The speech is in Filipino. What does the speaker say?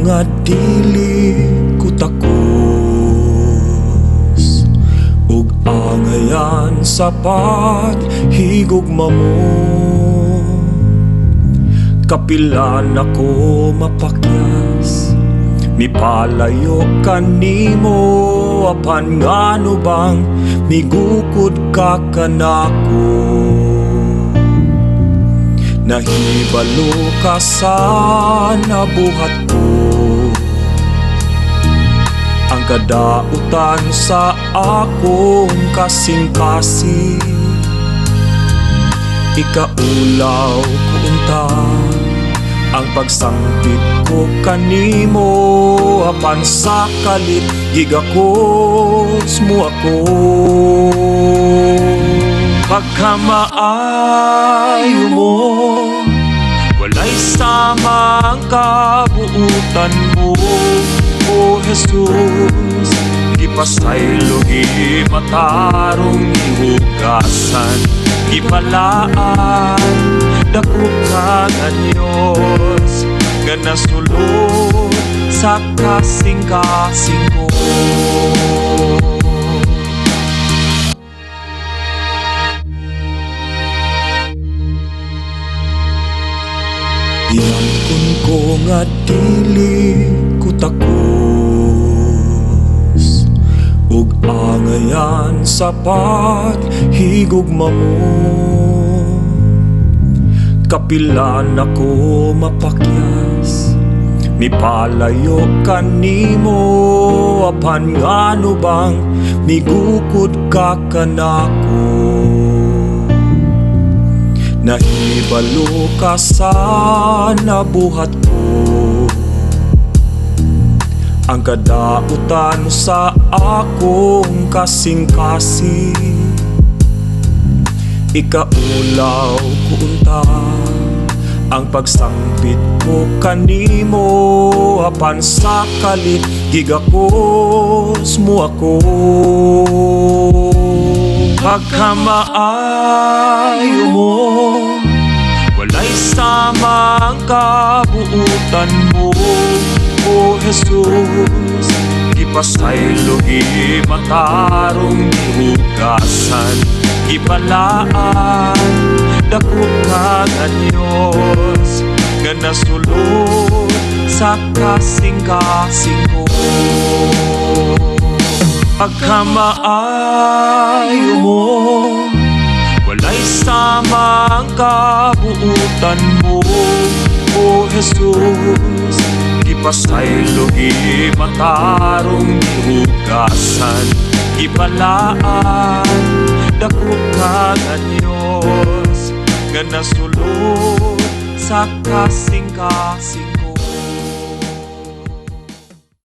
nga dili ko takos, ug angayan sa paghigugma mo. Kapilan ako mapakyas, mipalayo kanimo, apan ngano bang migukod ka kanako. Nahibalo ka sa nabuhat ko, ang kadautan sa akong kasing-kasing. Ikaulaw ko unta ang pagsangpit ko kanimo, apan sa kalit gigakos mo ako. Pagkamaayo mo, walay samang kabuutan mo, O Jesus. Gipasaylo, gimatarong, gihugasan, gipalaan, dako ka nga Diyos, nga nasulod sa kasing-kasing ko. Iangkon ko nga dili ko takos, ug angayan sa paghigugma mo. Kapilan ako mapakyas, mipalayo kanimo, apan ngano bang migukod ka kanako. Nahibalo ka sa nabuhat ko, ang kadautan sa akong kasing-kasing. Ikaulaw ko unta ang pagsangpit ko kanimo, apan sa kalit gigakos mo ako. Pagkamaayo mo, walay samang kabuutan mo, O Jesus. Gipasaylo, gimatarong, gihugasan, gipalaan, dako ka nga Diyos, nga nasulod sa kasing-kasing ko. Pagkamaayo mo, walay samang kabuutan mo, O Jesus. Gipasaylo, gimatarong, gihugasan, gipalaan, dako ka nga Diyos, nga nasulod sa kasing-kasing